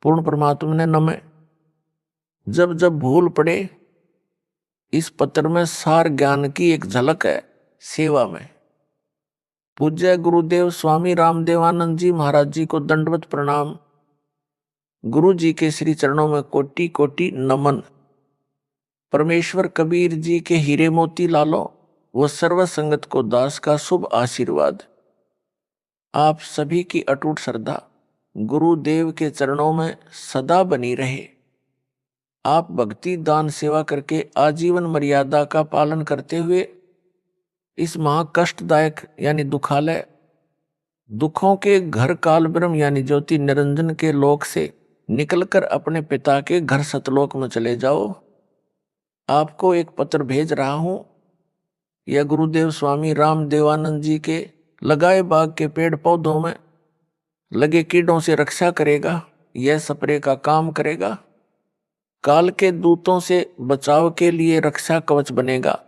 पूर्ण परमात्मा ने नमः। जब जब भूल पड़े, इस पत्र में सार ज्ञान की एक झलक है सेवा में। पूज्य गुरुदेव स्वामी रामदेवानंद जी महाराज जी को दंडवत प्रणाम। गुरु जी के श्री चरणों में कोटि कोटि नमन। परमेश्वर कबीर जी के हीरे मोती लालो व सर्व संगत को दास का शुभ आशीर्वाद। आप सभी की अटूट श्रद्धा गुरुदेव के चरणों में सदा बनी रहे। आप भक्ति दान सेवा करके आजीवन मर्यादा का पालन करते हुए इस महाकष्टदायक यानी दुखालय दुखों के घर काल ब्रह्म यानी ज्योति निरंजन के लोक से निकलकर अपने पिता के घर सतलोक में चले जाओ। आपको एक पत्र भेज रहा हूं। यह गुरुदेव स्वामी रामदेवानंद जी के लगाए बाग के पेड़ पौधों में लगे कीड़ों से रक्षा करेगा। यह स्प्रे का काम करेगा। काल के दूतों से बचाव के लिए रक्षा कवच बनेगा।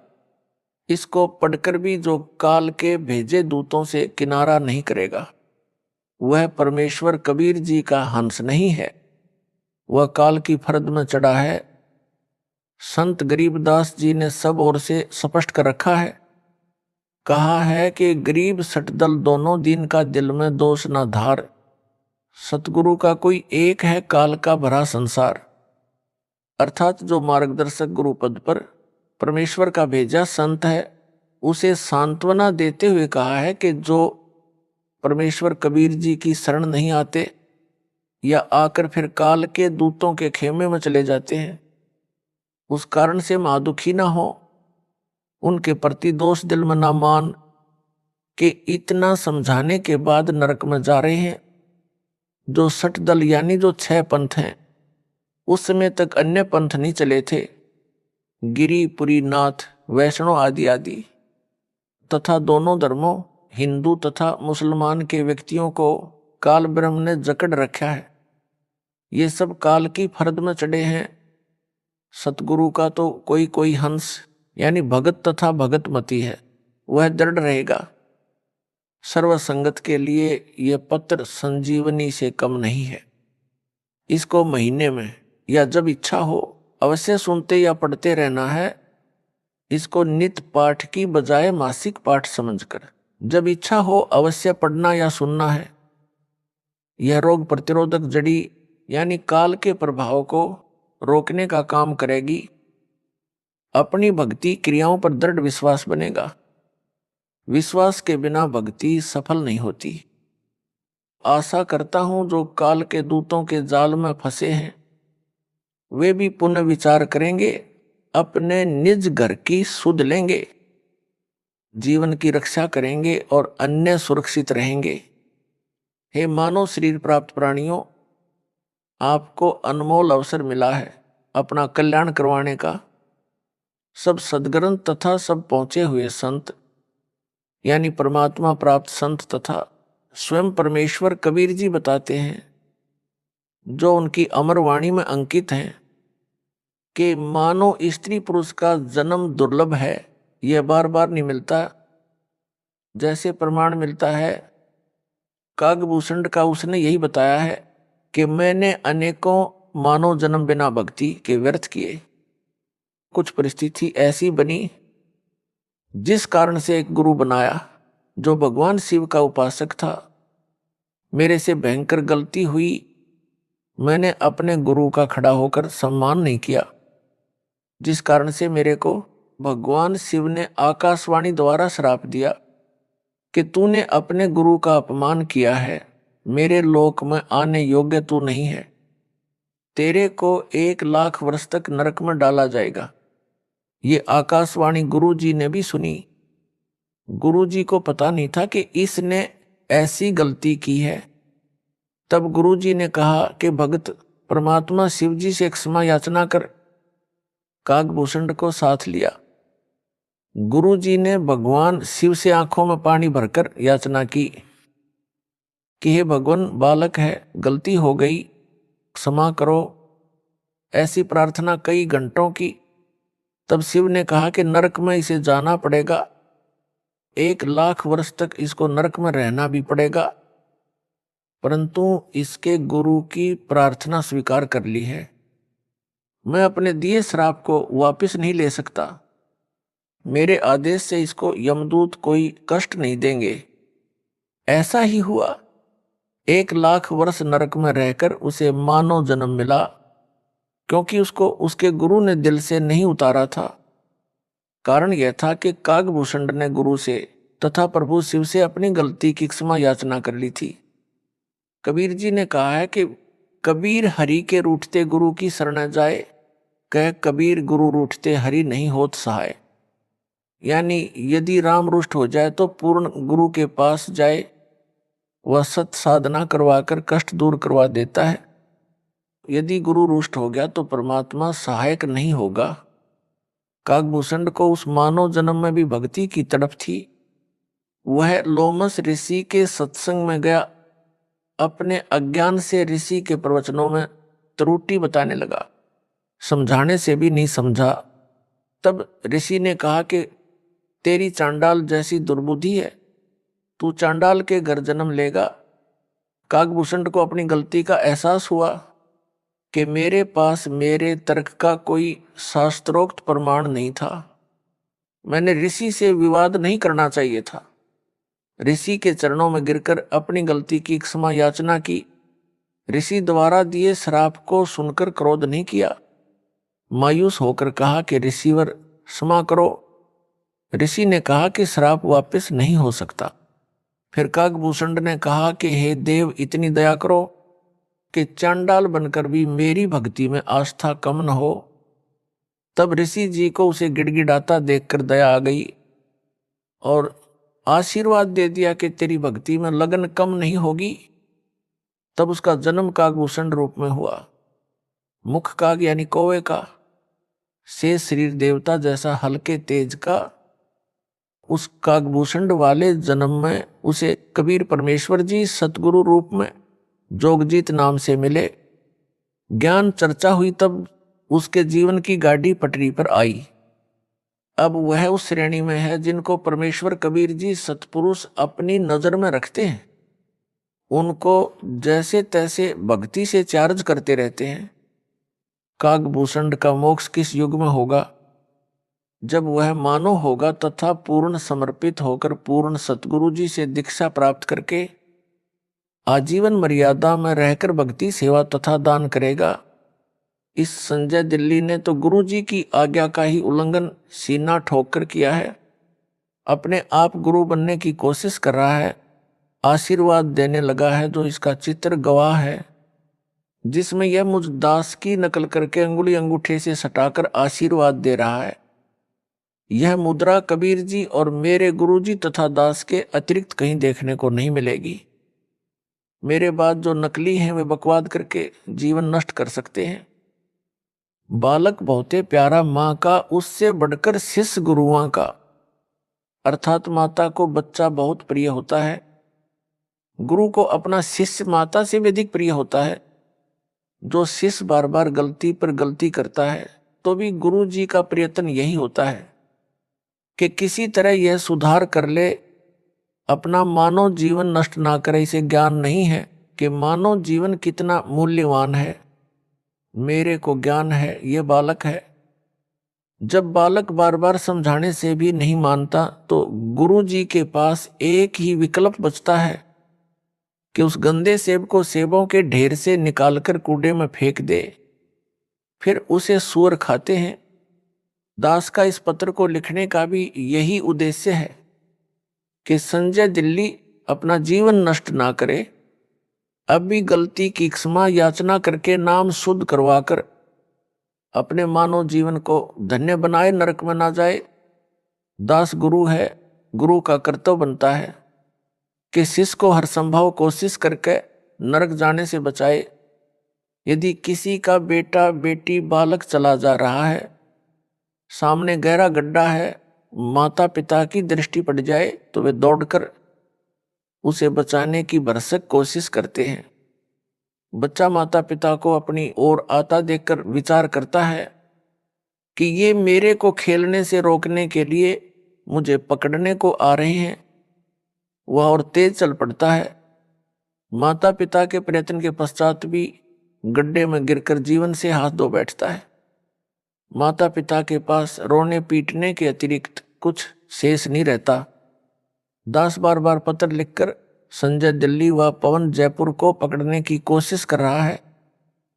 इसको पढ़कर भी जो काल के भेजे दूतों से किनारा नहीं करेगा, वह परमेश्वर कबीर जी का हंस नहीं है, वह काल की फर्द में चढ़ा है। संत गरीबदास जी ने सब ओर से स्पष्ट कर रखा है। कहा है कि गरीब सटदल दोनों दिन का दिल में दोष न धार। सतगुरु का कोई एक है काल का भरा संसार। अर्थात जो मार्गदर्शक गुरु पद पर परमेश्वर का भेजा संत है, उसे सांत्वना देते हुए कहा है कि जो परमेश्वर कबीर जी की शरण नहीं आते या आकर फिर काल के दूतों के खेमे में चले जाते हैं, उस कारण से महादुखी ना हो। उनके प्रति दोष दिल में ना मान कि इतना समझाने के बाद नरक में जा रहे हैं। जो 60 दल यानी जो 6 पंथ हैं, उस समय तक अन्य पंथ नहीं चले थे। गिरी पुरी नाथ वैष्णव आदि आदि तथा दोनों धर्मों हिंदू तथा मुसलमान के व्यक्तियों को काल ब्रह्म ने जकड़ रखा है। ये सब काल की फर्द में चढ़े हैं। सतगुरु का तो कोई कोई हंस यानी भगत तथा भगतमती है, वह दृढ़ रहेगा। सर्व संगत के लिए यह पत्र संजीवनी से कम नहीं है। इसको महीने में या जब इच्छा हो अवश्य सुनते या पढ़ते रहना है। इसको नित्य पाठ की बजाय मासिक पाठ समझकर जब इच्छा हो अवश्य पढ़ना या सुनना है। यह रोग प्रतिरोधक जड़ी यानी काल के प्रभाव को रोकने का काम करेगी। अपनी भक्ति क्रियाओं पर दृढ़ विश्वास बनेगा। विश्वास के बिना भक्ति सफल नहीं होती। आशा करता हूं जो काल के दूतों के जाल में फंसे हैं, वे भी पुनः विचार करेंगे, अपने निज घर की सुध लेंगे, जीवन की रक्षा करेंगे और अन्य सुरक्षित रहेंगे। हे मानव शरीर प्राप्त प्राणियों, आपको अनमोल अवसर मिला है अपना कल्याण करवाने का। सब सद्ग्रंथ तथा सब पहुंचे हुए संत यानी परमात्मा प्राप्त संत तथा स्वयं परमेश्वर कबीर जी बताते हैं, जो उनकी अमर वाणी में अंकित हैं, कि मानो स्त्री पुरुष का जन्म दुर्लभ है, यह बार बार नहीं मिलता। जैसे प्रमाण मिलता है कागभूषण का, उसने यही बताया है कि मैंने अनेकों मानव जन्म बिना भक्ति के व्यर्थ किए। कुछ परिस्थिति ऐसी बनी जिस कारण से एक गुरु बनाया जो भगवान शिव का उपासक था। मेरे से भयंकर गलती हुई, मैंने अपने गुरु का खड़ा होकर सम्मान नहीं किया, जिस कारण से मेरे को भगवान शिव ने आकाशवाणी द्वारा श्राप दिया कि तूने अपने गुरु का अपमान किया है, मेरे लोक में आने योग्य तू नहीं है, तेरे को 1 लाख वर्ष तक नरक में डाला जाएगा। ये आकाशवाणी गुरु जी ने भी सुनी। गुरु जी को पता नहीं था कि इसने ऐसी गलती की है। तब गुरु जी ने कहा कि भक्त परमात्मा शिव जी से क्षमा याचना कर। कागभूषण को साथ लिया। गुरु जी ने भगवान शिव से आंखों में पानी भरकर याचना की कि हे भगवान, बालक है, गलती हो गई, क्षमा करो। ऐसी प्रार्थना कई घंटों की। तब शिव ने कहा कि नरक में इसे जाना पड़ेगा, 1 लाख वर्ष तक इसको नरक में रहना भी पड़ेगा। परंतु इसके गुरु की प्रार्थना स्वीकार कर ली है। मैं अपने दिए श्राप को वापस नहीं ले सकता। मेरे आदेश से इसको यमदूत कोई कष्ट नहीं देंगे। ऐसा ही हुआ। 1 लाख वर्ष नरक में रहकर उसे मानव जन्म मिला, क्योंकि उसको उसके गुरु ने दिल से नहीं उतारा था। कारण यह था कि कागभूषण ने गुरु से तथा प्रभु शिव से अपनी गलती की क्षमा याचना कर ली थी। कबीर जी ने कहा है कि कबीर हरि के रूठते गुरु की शरण जाए, कह कबीर गुरु रूठते हरि नहीं होत सहाय। यानी यदि राम रुष्ट हो जाए तो पूर्ण गुरु के पास जाए, वह सत साधना करवाकर कष्ट दूर करवा देता है। यदि गुरु रुष्ट हो गया तो परमात्मा सहायक नहीं होगा। कागभूषण को उस मानव जन्म में भी भक्ति की तड़प थी। वह लोमस ऋषि के सत्संग में गया, अपने अज्ञान से ऋषि के प्रवचनों में त्रुटि बताने लगा, समझाने से भी नहीं समझा। तब ऋषि ने कहा कि तेरी चांडाल जैसी दुर्बुद्धि है, तू चांडाल के घर जन्म लेगा। कागभूषण को अपनी गलती का एहसास हुआ कि मेरे पास मेरे तर्क का कोई शास्त्रोक्त प्रमाण नहीं था। मैंने ऋषि से विवाद नहीं करना चाहिए था। ऋषि के चरणों में गिरकर अपनी गलती की क्षमा याचना की। ऋषि द्वारा दिए श्राप को सुनकर क्रोध नहीं किया। मायूस होकर कहा कि ऋषिवर क्षमा करो। ऋषि ने कहा कि श्राप वापस नहीं हो सकता। फिर कागभूषण ने कहा कि हे देव, इतनी दया करो कि चांडाल बनकर भी मेरी भक्ति में आस्था कम न हो। तब ऋषि जी को उसे गिड़गिड़ाता देखकर दया आ गई और आशीर्वाद दे दिया कि तेरी भक्ति में लगन कम नहीं होगी। तब उसका जन्म कागभूषण रूप में हुआ। मुख काग यानी कौवे का, से शरीर देवता जैसा हल्के तेज का। उस कागभूषण वाले जन्म में उसे कबीर परमेश्वर जी सतगुरु रूप में जोगजीत नाम से मिले। ज्ञान चर्चा हुई तब उसके जीवन की गाड़ी पटरी पर आई। अब वह उस श्रेणी में है जिनको परमेश्वर कबीर जी सतपुरुष अपनी नजर में रखते हैं। उनको जैसे तैसे भक्ति से चार्ज करते रहते हैं। कागभूषण का मोक्ष किस युग में होगा? जब वह मानव होगा तथा पूर्ण समर्पित होकर पूर्ण सतगुरु जी से दीक्षा प्राप्त करके आजीवन मर्यादा में रहकर भक्ति सेवा तथा दान करेगा। इस संजय दिल्ली ने तो गुरु जी की आज्ञा का ही उल्लंघन सीना ठोक कर किया है। अपने आप गुरु बनने की कोशिश कर रहा है, आशीर्वाद देने लगा है जो इसका चित्र गवाह है, जिसमें यह मुझ दास की नकल करके अंगुली अंगूठे से सटाकर आशीर्वाद दे रहा है। यह मुद्रा कबीर जी और मेरे गुरु जी तथा दास के अतिरिक्त कहीं देखने को नहीं मिलेगी। मेरे बाद जो नकली हैं वे बकवाद करके जीवन नष्ट कर सकते हैं। बालक बहुते प्यारा माँ का, उससे बढ़कर शिष्य गुरुओं का। अर्थात माता को बच्चा बहुत प्रिय होता है, गुरु को अपना शिष्य माता से भी अधिक प्रिय होता है। जो शिष्य बार बार गलती पर गलती करता है तो भी गुरु जी का प्रयत्न यही होता है कि किसी तरह यह सुधार कर ले, अपना मानव जीवन नष्ट ना करे। इसे ज्ञान नहीं है कि मानव जीवन कितना मूल्यवान है। मेरे को ज्ञान है, ये बालक है। जब बालक बार बार समझाने से भी नहीं मानता तो गुरु जी के पास एक ही विकल्प बचता है कि उस गंदे सेब को सेबों के ढेर से निकालकर कूड़े में फेंक दे। फिर उसे सूअर खाते हैं। दास का इस पत्र को लिखने का भी यही उद्देश्य है कि संजय दिल्ली अपना जीवन नष्ट ना करे, अब भी गलती की क्षमा याचना करके नाम शुद्ध करवाकर अपने मानव जीवन को धन्य बनाए, नरक में ना जाए। दास गुरु है, गुरु का कर्तव्य बनता है कि शिष्य को हर संभव कोशिश करके नरक जाने से बचाए। यदि किसी का बेटा बेटी बालक चला जा रहा है, सामने गहरा गड्ढा है, माता पिता की दृष्टि पड़ जाए तो वे दौड़कर उसे बचाने की भरसक कोशिश करते हैं। बच्चा माता पिता को अपनी ओर आता देखकर विचार करता है कि ये मेरे को खेलने से रोकने के लिए मुझे पकड़ने को आ रहे हैं। वह और तेज चल पड़ता है। माता पिता के प्रयत्न के पश्चात भी गड्ढे में गिरकर जीवन से हाथ धो बैठता है। माता पिता के पास रोने पीटने के अतिरिक्त कुछ शेष नहीं रहता। दास बार बार पत्र लिखकर संजय दिल्ली व पवन जयपुर को पकड़ने की कोशिश कर रहा है,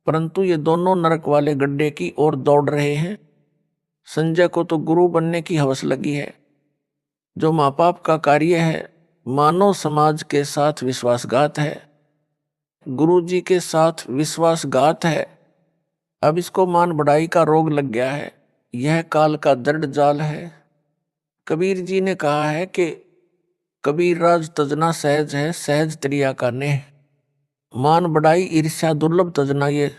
परंतु ये दोनों नरक वाले गड्ढे की ओर दौड़ रहे हैं। संजय को तो गुरु बनने की हवस लगी है। जो माँ बाप का कार्य है मानव समाज के साथ विश्वासघात है, गुरु जी के साथ विश्वासघात है। अब इसको मान बढ़ाई का रोग लग गया है। यह काल का दृढ़ जाल है। कबीर जी ने कहा है कि कबीर राज तजना सहज है, सहज त्रिया का नेह। मान बढ़ाई ईर्ष्या दुर्लभ तजना, ये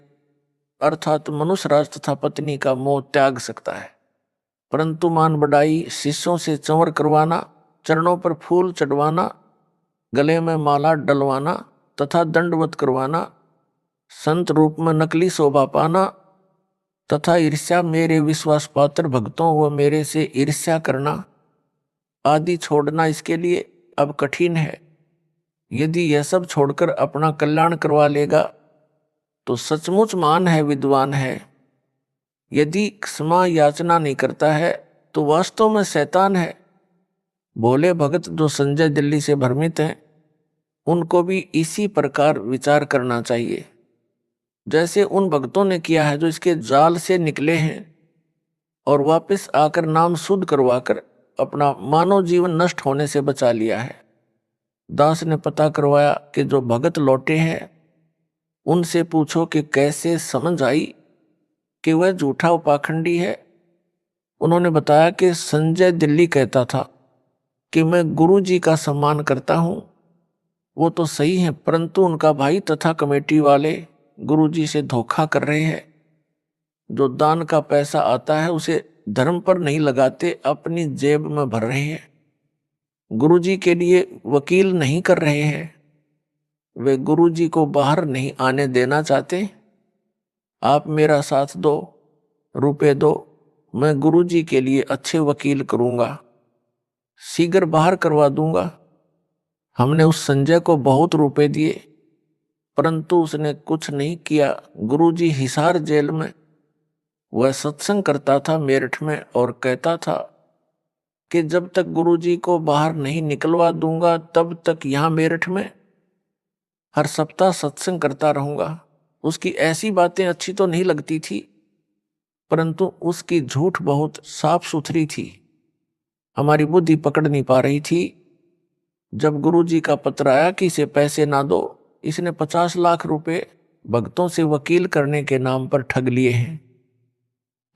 अर्थात मनुष्य राज तथा पत्नी का मोह त्याग सकता है, परंतु मान बढ़ाई शिष्यों से चंवर करवाना, चरणों पर फूल चढ़वाना, गले में माला डलवाना तथा दंडवत करवाना, संत रूप में नकली शोभा पाना तथा ईर्ष्या मेरे विश्वास पात्र भक्तों व मेरे से ईर्ष्या करना आदि छोड़ना इसके लिए अब कठिन है। यदि यह सब छोड़कर अपना कल्याण करवा लेगा तो सचमुच महान है, विद्वान है। यदि क्षमा याचना नहीं करता है तो वास्तव में शैतान है। भोले भगत जो संजय दिल्ली से भ्रमित हैं, उनको भी इसी प्रकार विचार करना चाहिए जैसे उन भक्तों ने किया है जो इसके जाल से निकले हैं और वापस आकर नाम शुद्ध करवाकर अपना मानव जीवन नष्ट होने से बचा लिया है। दास ने पता करवाया कि जो भगत लौटे हैं उनसे पूछो कि कैसे समझ आई कि वह झूठा उपाखंडी है। उन्होंने बताया कि संजय दिल्ली कहता था कि मैं गुरु जी का सम्मान करता हूँ। वो तो सही है, परंतु उनका भाई तथा कमेटी वाले गुरु जी से धोखा कर रहे हैं। जो दान का पैसा आता है उसे धर्म पर नहीं लगाते, अपनी जेब में भर रहे हैं। गुरु जी के लिए वकील नहीं कर रहे हैं। वे गुरु जी को बाहर नहीं आने देना चाहते। आप मेरा साथ दो, रुपए दो, मैं गुरु जी के लिए अच्छे वकील करूंगा, शीघ्र बाहर करवा दूंगा। हमने उस संजय को बहुत रुपए दिए, परंतु उसने कुछ नहीं किया। गुरुजी हिसार जेल में वह सत्संग करता था मेरठ में और कहता था कि जब तक गुरुजी को बाहर नहीं निकलवा दूंगा तब तक यहाँ मेरठ में हर सप्ताह सत्संग करता रहूंगा। उसकी ऐसी बातें अच्छी तो नहीं लगती थी, परंतु उसकी झूठ बहुत साफ सुथरी थी। हमारी बुद्धि पकड़ नहीं पा रही थी। जब गुरुजी का पत्र आया कि इसे पैसे ना दो, इसने 50 लाख रुपए भक्तों से वकील करने के नाम पर ठग लिए हैं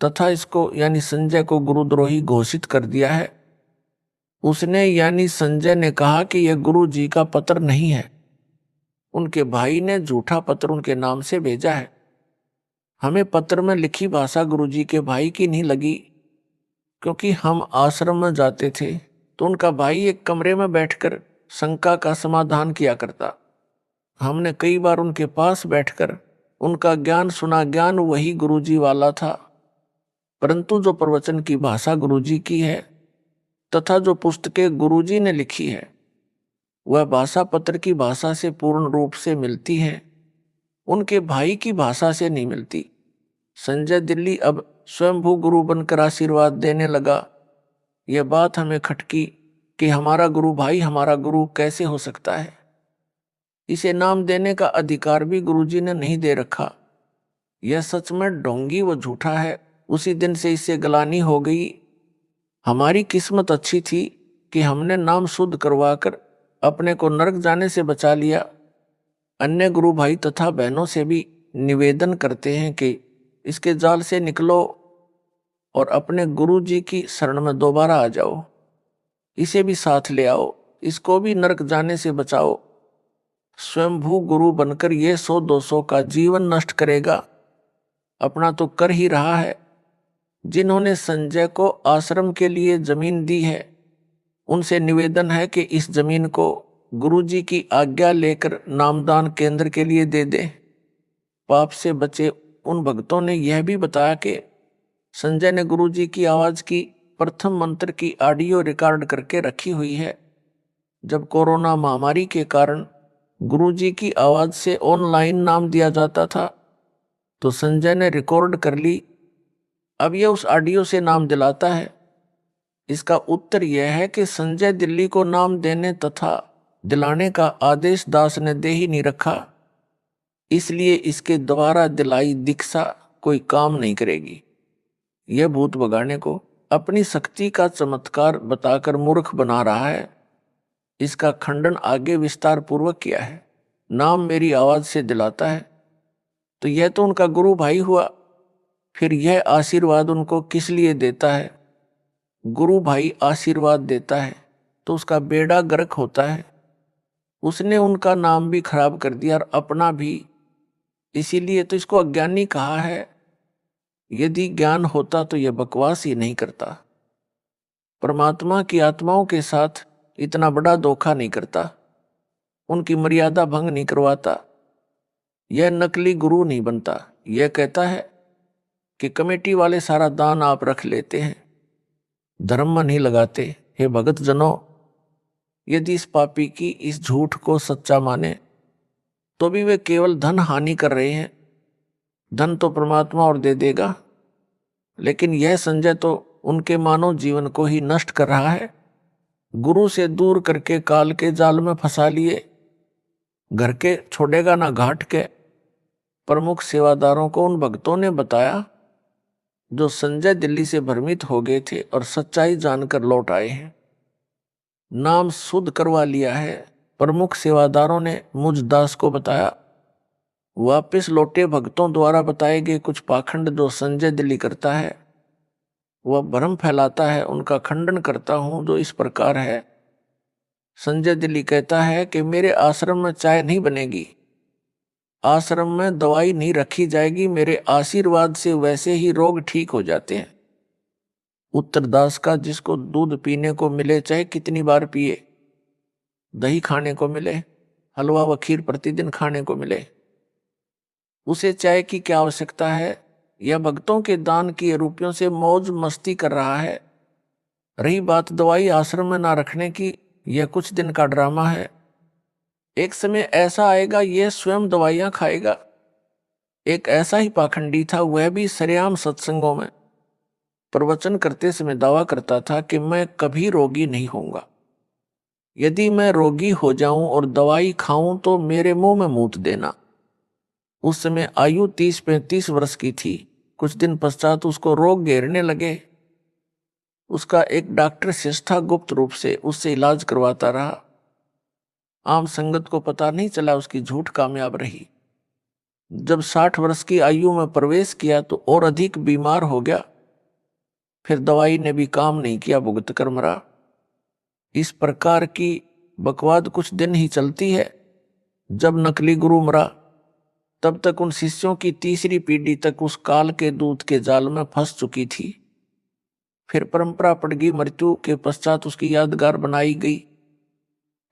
तथा इसको यानी संजय को गुरुद्रोही घोषित कर दिया है। उसने यानी संजय ने कहा कि यह गुरु जी का पत्र नहीं है, उनके भाई ने झूठा पत्र उनके नाम से भेजा है। हमें पत्र में लिखी भाषा गुरु जी के भाई की नहीं लगी, क्योंकि हम आश्रम में जाते थे तो उनका भाई एक कमरे में बैठकर शंका का समाधान किया करता। हमने कई बार उनके पास बैठकर उनका ज्ञान सुना। ज्ञान वही गुरुजी वाला था, परंतु जो प्रवचन की भाषा गुरुजी की है तथा जो पुस्तकें गुरुजी ने लिखी है वह भाषा पत्र की भाषा से पूर्ण रूप से मिलती है, उनके भाई की भाषा से नहीं मिलती। संजय दिल्ली अब स्वयंभू गुरु बनकर आशीर्वाद देने लगा। यह बात हमें खटकी कि हमारा गुरु भाई हमारा गुरु कैसे हो सकता है। इसे नाम देने का अधिकार भी गुरुजी ने नहीं दे रखा। यह सच में ढोंगी व झूठा है। उसी दिन से इससे गलानी हो गई। हमारी किस्मत अच्छी थी कि हमने नाम शुद्ध करवाकर अपने को नरक जाने से बचा लिया। अन्य गुरु भाई तथा बहनों से भी निवेदन करते हैं कि इसके जाल से निकलो और अपने गुरु जी की शरण में दोबारा आ जाओ। इसे भी साथ ले आओ, इसको भी नरक जाने से बचाओ। स्वयंभू गुरु बनकर ये 100-200 का जीवन नष्ट करेगा, अपना तो कर ही रहा है। जिन्होंने संजय को आश्रम के लिए जमीन दी है उनसे निवेदन है कि इस जमीन को गुरुजी की आज्ञा लेकर नामदान केंद्र के लिए दे दे, पाप से बचे। उन भक्तों ने यह भी बताया कि संजय ने गुरुजी की आवाज की प्रथम मंत्र की ऑडियो रिकॉर्ड करके रखी हुई है। जब कोरोना महामारी के कारण गुरुजी की आवाज से ऑनलाइन नाम दिया जाता था, तो संजय ने रिकॉर्ड कर ली। अब यह उस ऑडियो से नाम दिलाता है। इसका उत्तर यह है कि संजय दिल्ली को नाम देने तथा दिलाने का आदेश दास ने दे ही नहीं रखा, इसलिए इसके द्वारा दिलाई दीक्षा कोई काम नहीं करेगी। यह भूत भगाने को अपनी शक्ति का चमत्कार बताकर मूर्ख बना रहा है। इसका खंडन आगे विस्तार पूर्वक किया है। नाम मेरी आवाज से दिलाता है, तो यह तो उनका गुरु भाई हुआ, फिर यह आशीर्वाद उनको किस लिए देता है? गुरु भाई आशीर्वाद देता है तो उसका बेड़ा गर्क होता है। उसने उनका नाम भी खराब कर दिया और अपना भी, इसीलिए तो इसको अज्ञानी कहा है। यदि ज्ञान होता तो यह बकवास ही नहीं करता। परमात्मा की आत्माओं के साथ इतना बड़ा धोखा नहीं करता, उनकी मर्यादा भंग नहीं करवाता। यह नकली गुरु नहीं बनता। यह कहता है कि कमेटी वाले सारा दान आप रख लेते हैं, धर्म नहीं लगाते। हे भगत जनों, यदि इस पापी की इस झूठ को सच्चा माने तो भी वे केवल धन हानि कर रहे हैं। धन तो परमात्मा और दे देगा, लेकिन यह संजय तो उनके मानव जीवन को ही नष्ट कर रहा है। गुरु से दूर करके काल के जाल में फंसा लिए। घर के छोड़ेगा ना घाट के। प्रमुख सेवादारों को उन भक्तों ने बताया जो संजय दिल्ली से भ्रमित हो गए थे और सच्चाई जानकर लौट आए हैं। नाम शुद्ध करवा लिया है। प्रमुख सेवादारों ने मुझ दास को बताया। वापस लौटे भक्तों द्वारा बताए गए कुछ पाखंड जो संजय दिल्ली करता है, वह भ्रम फैलाता है, उनका खंडन करता हूं, जो इस प्रकार है। संजय दिल्ली कहता है कि मेरे आश्रम में चाय नहीं बनेगी, आश्रम में दवाई नहीं रखी जाएगी, मेरे आशीर्वाद से वैसे ही रोग ठीक हो जाते हैं। उत्तरदास का जिसको दूध पीने को मिले चाहे कितनी बार पिए, दही खाने को मिले, हलवा व खीर प्रतिदिन खाने को मिले, उसे चाय की क्या आवश्यकता है? यह भक्तों के दान किए रुपयों से मौज मस्ती कर रहा है। रही बात दवाई आश्रम में ना रखने की, यह कुछ दिन का ड्रामा है। एक समय ऐसा आएगा यह स्वयं दवाइयां खाएगा। एक ऐसा ही पाखंडी था, वह भी सरेआम सत्संगों में प्रवचन करते समय दावा करता था कि मैं कभी रोगी नहीं होऊंगा। यदि मैं रोगी हो जाऊं और दवाई खाऊं तो मेरे मुंह में मूत देना। उस समय आयु 30-35 वर्ष की थी। कुछ दिन पश्चात उसको रोग घेरने लगे। उसका एक डॉक्टर शिष्टा गुप्त रूप से उससे इलाज करवाता रहा। आम संगत को पता नहीं चला, उसकी झूठ कामयाब रही। जब 60 वर्ष की आयु में प्रवेश किया तो और अधिक बीमार हो गया। फिर दवाई ने भी काम नहीं किया, भुगत कर मरा। इस प्रकार की बकवाद कुछ दिन ही चलती है। जब नकली गुरु मरा तब तक उन शिष्यों की तीसरी पीढ़ी तक उस काल के दूत के जाल में फंस चुकी थी। फिर परंपरा पड़ गई, मृत्यु के पश्चात उसकी यादगार बनाई गई।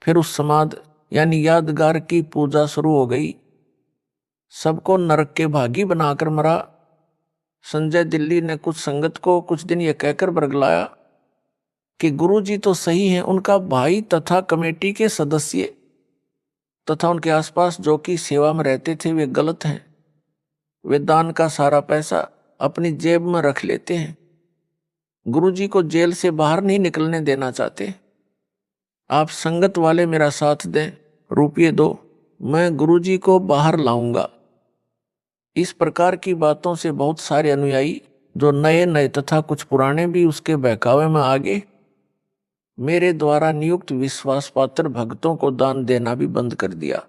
फिर उस समाध यानी यादगार की पूजा शुरू हो गई। सबको नरक के भागी बनाकर मरा। संजय दिल्ली ने कुछ संगत को कुछ दिन यह कहकर बरगलाया कि गुरुजी तो सही हैं, उनका भाई तथा कमेटी के सदस्य तथा उनके आसपास जो कि सेवा में रहते थे वे गलत हैं। वे दान का सारा पैसा अपनी जेब में रख लेते हैं। गुरुजी को जेल से बाहर नहीं निकलने देना चाहते। आप संगत वाले मेरा साथ दें, रुपये दो, मैं गुरुजी को बाहर लाऊंगा। इस प्रकार की बातों से बहुत सारे अनुयायी जो नए नए तथा कुछ पुराने भी उसके बहकावे में आ गए। मेरे द्वारा नियुक्त विश्वास पात्र भक्तों को दान देना भी बंद कर दिया।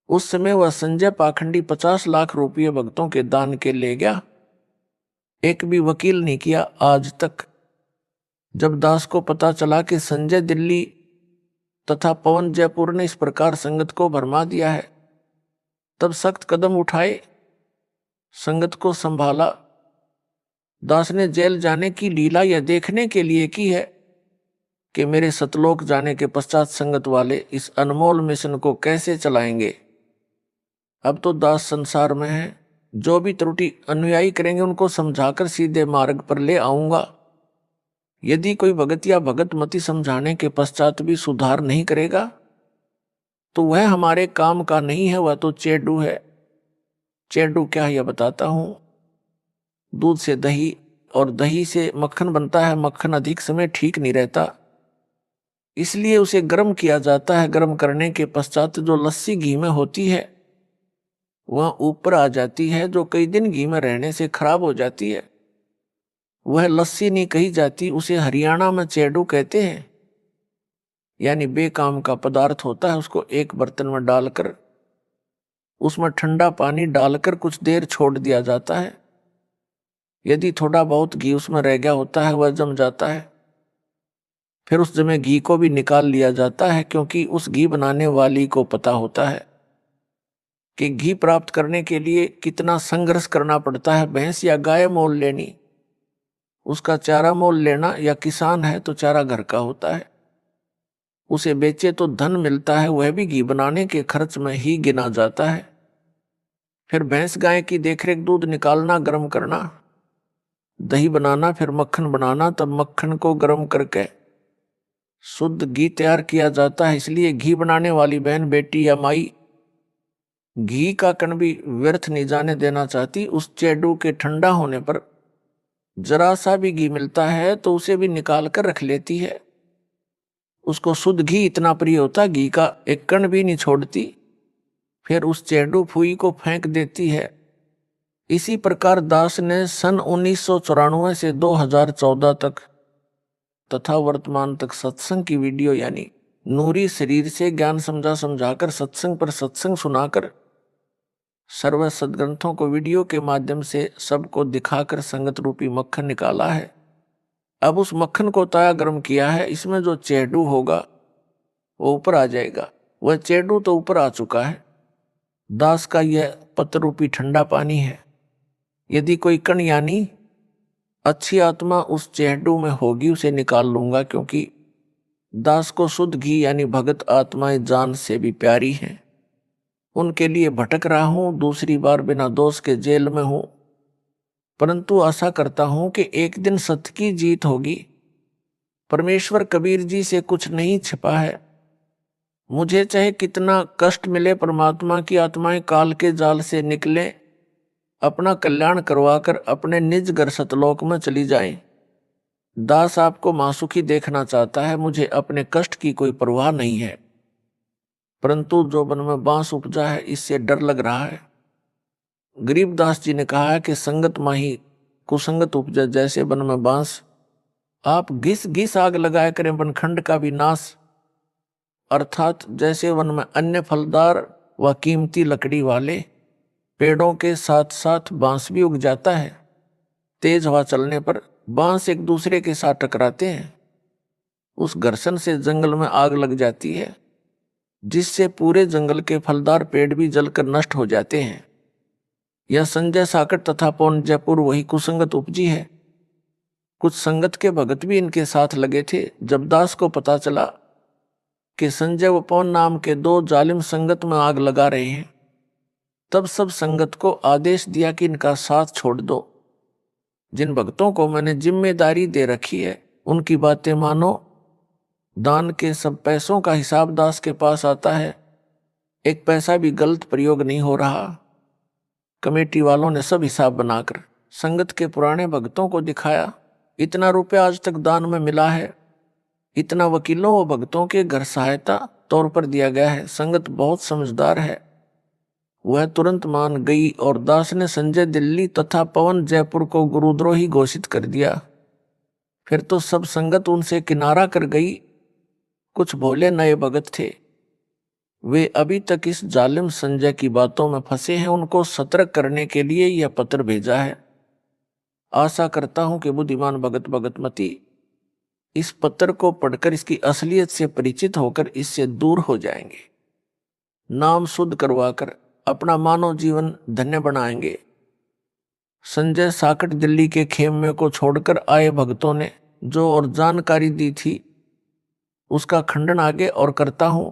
उस समय वह संजय पाखंडी 50 लाख रुपये भक्तों के दान के ले गया। एक भी वकील नहीं किया आज तक। जब दास को पता चला कि संजय दिल्ली तथा पवन जयपुर ने इस प्रकार संगत को भरमा दिया है, तब सख्त कदम उठाए, संगत को संभाला। दास ने जेल जाने की लीला यह देखने के लिए की है कि मेरे सतलोक जाने के पश्चात संगत वाले इस अनमोल मिशन को कैसे चलाएंगे। अब तो दास संसार में है, जो भी त्रुटि अनुयायी करेंगे उनको समझाकर सीधे मार्ग पर ले आऊंगा। यदि कोई भगत या भगत मति समझाने के पश्चात भी सुधार नहीं करेगा तो वह हमारे काम का नहीं है, वह तो चेडू है। चेडू क्या है यह बताता हूं। दूध से दही और दही से मक्खन बनता है। मक्खन अधिक समय ठीक नहीं रहता, इसलिए उसे गर्म किया जाता है। गर्म करने के पश्चात जो लस्सी घी में होती है वह ऊपर आ जाती है, जो कई दिन घी में रहने से खराब हो जाती है। वह लस्सी नहीं कही जाती, उसे हरियाणा में चेडू कहते हैं। यानी बेकाम का पदार्थ होता है। उसको एक बर्तन में डालकर उसमें ठंडा पानी डालकर कुछ देर छोड़ दिया जाता है। यदि थोड़ा बहुत घी उसमें रह गया होता है वह जम जाता है। फिर उस जमे घी को भी निकाल लिया जाता है, क्योंकि उस घी बनाने वाली को पता होता है कि घी प्राप्त करने के लिए कितना संघर्ष करना पड़ता है। भैंस या गाय मोल लेनी, उसका चारा मोल लेना, या किसान है तो चारा घर का होता है, उसे बेचे तो धन मिलता है, वह भी घी बनाने के खर्च में ही गिना जाता है। फिर भैंस गाय की देखरेख, दूध निकालना, गर्म करना, दही बनाना, फिर मक्खन बनाना, तब मक्खन को गर्म करके शुद्ध घी तैयार किया जाता है। इसलिए घी बनाने वाली बहन, बेटी या माई घी का कण भी व्यर्थ नहीं जाने देना चाहती। उस चेडू के ठंडा होने पर जरा सा भी घी मिलता है तो उसे भी निकाल कर रख लेती है। उसको शुद्ध घी इतना प्रिय होता, घी का एक कण भी नहीं छोड़ती। फिर उस चेडू फुई को फेंक देती है। इसी प्रकार दास ने सन 1994 से 2014 तक तथा वर्तमान तक सत्संग की वीडियो यानी नूरी शरीर से ज्ञान समझाकर सत्संग पर सत्संग सुनाकर सर्व सदग्रंथों को वीडियो के माध्यम से सबको दिखाकर संगत रूपी मक्खन निकाला है। अब उस मक्खन को ताया गर्म किया है। इसमें जो चेडू होगा वो ऊपर आ जाएगा। वह चेडू तो ऊपर आ चुका है। दास का यह पत्र रूपी ठंडा पानी है। यदि कोई कण यानी अच्छी आत्मा उस चेडू में होगी उसे निकाल लूंगा, क्योंकि दास को शुद्ध घी यानी भगत आत्माएं जान से भी प्यारी हैं। उनके लिए भटक रहा हूं, दूसरी बार बिना दोष के जेल में हूं, परंतु आशा करता हूं कि एक दिन सत्य की जीत होगी। परमेश्वर कबीर जी से कुछ नहीं छिपा है। मुझे चाहे कितना कष्ट मिले, परमात्मा की आत्माएं काल के जाल से निकले, अपना कल्याण करवाकर अपने निज घर सतलोक में चली जाएं। दास आपको मासुखी देखना चाहता है, मुझे अपने कष्ट की कोई परवाह नहीं है, परंतु जो मन में बांस उपजा है इससे डर लग रहा है। गरीबदास जी ने कहा है कि संगत माही कुसंगत उपजा, जैसे वन में बांस। आप घिस घिस आग लगाया करें वनखंड का भी नाश, अर्थात जैसे वन में अन्य फलदार व कीमती लकड़ी वाले पेड़ों के साथ साथ बांस भी उग जाता है। तेज हवा चलने पर बांस एक दूसरे के साथ टकराते हैं। उस घर्षण से जंगल में आग लग जाती है, जिससे पूरे जंगल के फलदार पेड़ भी जलकर नष्ट हो जाते हैं। यह संजय साकट तथा पौन जयपुर वही कुसंगत उपजी है। कुछ संगत के भगत भी इनके साथ लगे थे। जब दास को पता चला कि संजय व पौन नाम के दो जालिम संगत में आग लगा रहे हैं, तब सब संगत को आदेश दिया कि इनका साथ छोड़ दो। जिन भक्तों को मैंने जिम्मेदारी दे रखी है उनकी बातें मानो। दान के सब पैसों का हिसाब दास के पास आता है, एक पैसा भी गलत प्रयोग नहीं हो रहा। कमेटी वालों ने सब हिसाब बनाकर संगत के पुराने भक्तों को दिखाया। इतना रुपया आज तक दान में मिला है, इतना वकीलों व भक्तों के घर सहायता तौर पर दिया गया है। संगत बहुत समझदार है, वह तुरंत मान गई और दास ने संजय दिल्ली तथा पवन जयपुर को गुरुद्रोही घोषित कर दिया। फिर तो सब संगत उनसे किनारा कर गई। कुछ भोले नए भगत थे, वे अभी तक इस जालिम संजय की बातों में फंसे हैं। उनको सतर्क करने के लिए यह पत्र भेजा है। आशा करता हूं कि बुद्धिमान भगत भगतमती इस पत्र को पढ़कर इसकी असलियत से परिचित होकर इससे दूर हो जाएंगे, नाम शुद्ध करवाकर अपना मानव जीवन धन्य बनाएंगे। संजय साकट दिल्ली के खेमे को छोड़कर आए भक्तों ने जो और जानकारी दी थी उसका खंडन आगे और करता हूं।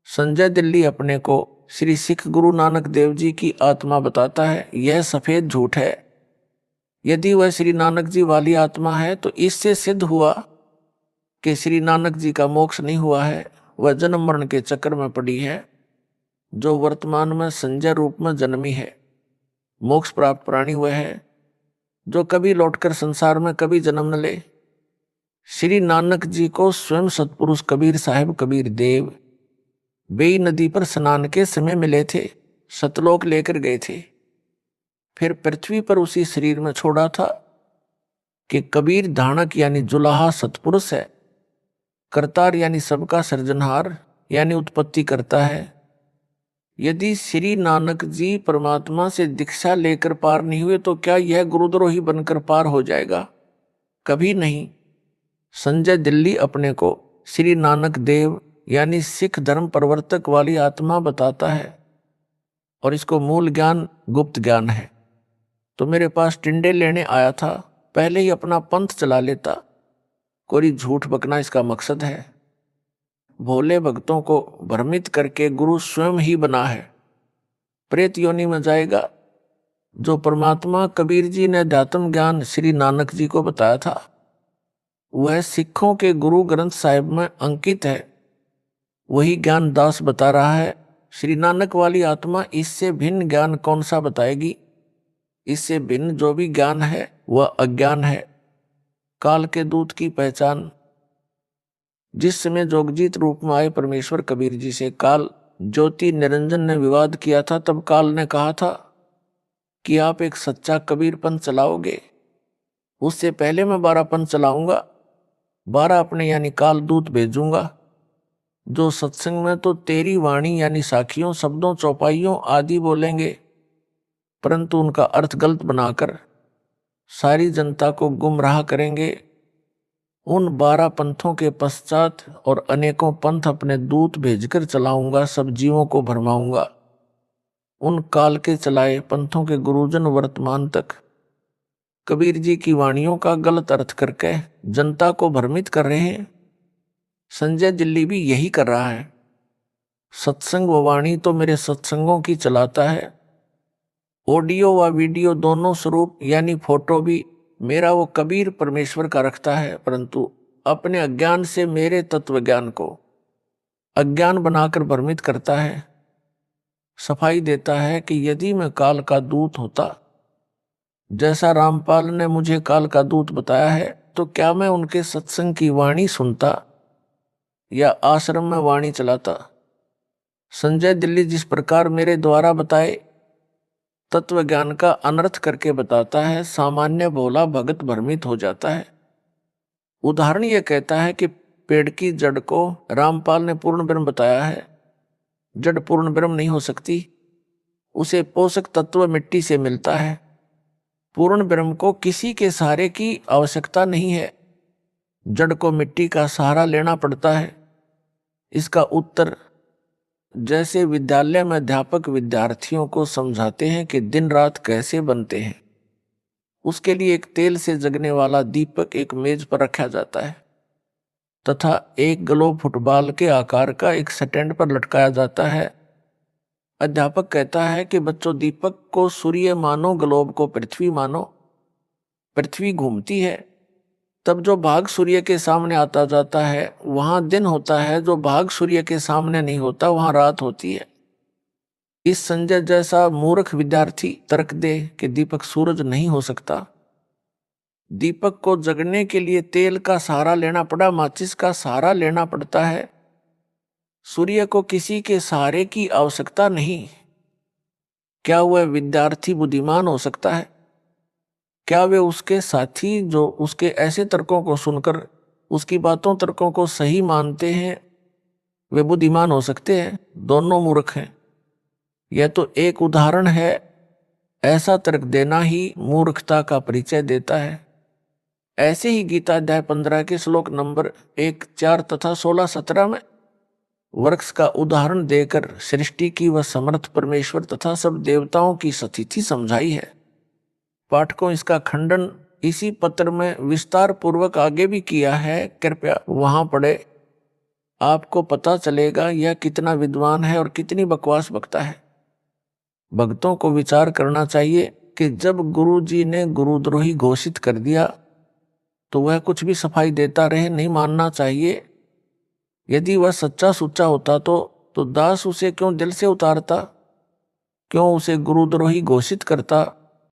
संजय दिल्ली अपने को श्री सिख गुरु नानक देव जी की आत्मा बताता है। यह सफेद झूठ है। यदि वह श्री नानक जी वाली आत्मा है तो इससे सिद्ध हुआ कि श्री नानक जी का मोक्ष नहीं हुआ है। वह जन्म मरण के चक्कर में पड़ी है, जो वर्तमान में संजय रूप में जन्मी है। मोक्ष प्राप्त प्राणी वह है जो कभी लौटकर संसार में कभी जन्म न ले। श्री नानक जी को स्वयं सतपुरुष कबीर साहिब कबीर देव बेई नदी पर स्नान के समय मिले थे, सतलोक लेकर गए थे, फिर पृथ्वी पर उसी शरीर में छोड़ा था कि कबीर धानक यानी जुलाहा सतपुरुष है, करतार यानी सबका सृजनहार यानी उत्पत्ति करता है। यदि श्री नानक जी परमात्मा से दीक्षा लेकर पार नहीं हुए तो क्या यह गुरुद्रोही बनकर पार हो जाएगा? कभी नहीं। संजय दिल्ली अपने को श्री नानक देव यानी सिख धर्म प्रवर्तक वाली आत्मा बताता है और इसको मूल ज्ञान गुप्त ज्ञान है। तो मेरे पास टिंडे लेने आया था, पहले ही अपना पंथ चला लेता। कोई झूठ बकना इसका मकसद है। भोले भक्तों को भ्रमित करके गुरु स्वयं ही बना है। प्रेत योनि में जाएगा। जो परमात्मा कबीर जी ने अध्यात्म ज्ञान श्री नानक जी को बताया था वह सिखों के गुरु ग्रंथ साहिब में अंकित है। वही ज्ञान दास बता रहा है। श्री नानक वाली आत्मा इससे भिन्न ज्ञान कौन सा बताएगी? इससे भिन्न जो भी ज्ञान है वह अज्ञान है, काल के दूत की पहचान। जिस समय जोगजीत रूप में आए परमेश्वर कबीर जी से काल ज्योति निरंजन ने विवाद किया था, तब काल ने कहा था कि आप एक सच्चा कबीर पंथ चलाओगे, उससे पहले मैं 12 पंथ चलाऊंगा, 12 अपने यानी काल दूत भेजूंगा, जो सत्संग में तो तेरी वाणी यानी साखियों शब्दों चौपाइयों आदि बोलेंगे, परंतु उनका अर्थ गलत बनाकर सारी जनता को गुमराह करेंगे। उन 12 पंथों के पश्चात और अनेकों पंथ अपने दूत भेजकर चलाऊंगा, सब जीवों को भरमाऊंगा। उन काल के चलाए पंथों के गुरुजन वर्तमान तक कबीर जी की वाणियों का गलत अर्थ करके जनता को भ्रमित कर रहे हैं। संजय दिल्ली भी यही कर रहा है। सत्संग व वाणी तो मेरे सत्संगों की चलाता है, ऑडियो व वीडियो दोनों स्वरूप यानी फोटो भी मेरा वो कबीर परमेश्वर का रखता है, परंतु अपने अज्ञान से मेरे तत्व ज्ञान को अज्ञान बनाकर भ्रमित करता है। सफाई देता है कि यदि मैं काल का दूत होता, जैसा रामपाल ने मुझे काल का दूत बताया है, तो क्या मैं उनके सत्संग की वाणी सुनता या आश्रम में वाणी चलाता? संजय दिल्ली जिस प्रकार मेरे द्वारा बताए तत्व ज्ञान का अनर्थ करके बताता है, सामान्य भोला भगत भ्रमित हो जाता है। उदाहरण यह कहता है कि पेड़ की जड़ को रामपाल ने पूर्ण ब्रह्म बताया है। जड़ पूर्ण ब्रह्म नहीं हो सकती, उसे पोषक तत्व मिट्टी से मिलता है। पूर्ण ब्रह्म को किसी के सहारे की आवश्यकता नहीं है, जड़ को मिट्टी का सहारा लेना पड़ता है। इसका उत्तर जैसे विद्यालय में अध्यापक विद्यार्थियों को समझाते हैं कि दिन रात कैसे बनते हैं, उसके लिए एक तेल से जगने वाला दीपक एक मेज पर रखा जाता है तथा एक ग्लोब फुटबॉल के आकार का एक स्टैंड पर लटकाया जाता है। अध्यापक कहता है कि बच्चों, दीपक को सूर्य मानो, ग्लोब को पृथ्वी मानो। पृथ्वी घूमती है, तब जो भाग सूर्य के सामने आता जाता है वहां दिन होता है, जो भाग सूर्य के सामने नहीं होता वहां रात होती है। इस संजय जैसा मूर्ख विद्यार्थी तर्क दे कि दीपक सूरज नहीं हो सकता। दीपक को जगने के लिए तेल का सहारा लेना पड़ा, माचिस का सहारा लेना पड़ता है। सूर्य को किसी के सहारे की आवश्यकता नहीं। क्या वह विद्यार्थी बुद्धिमान हो सकता है? क्या वे उसके साथी जो उसके ऐसे तर्कों को सुनकर उसकी बातों तर्कों को सही मानते हैं वे बुद्धिमान हो सकते हैं? दोनों मूर्ख हैं। यह तो एक उदाहरण है। ऐसा तर्क देना ही मूर्खता का परिचय देता है। ऐसे ही गीता अध्याय 15 के श्लोक नंबर 1, 4 तथा 16, 17 में वृक्ष का उदाहरण देकर सृष्टि की व समर्थ परमेश्वर तथा सब देवताओं की स्थिति समझाई है। पाठकों इसका खंडन इसी पत्र में विस्तार पूर्वक आगे भी किया है, कृपया वहां पढ़े। आपको पता चलेगा यह कितना विद्वान है और कितनी बकवास बकता है। भक्तों को विचार करना चाहिए कि जब गुरु जी ने गुरुद्रोही घोषित कर दिया तो वह कुछ भी सफाई देता रहे, नहीं मानना चाहिए। यदि वह सच्चा सुच्चा होता तो दास उसे क्यों दिल से उतारता, क्यों उसे गुरुद्रोही घोषित करता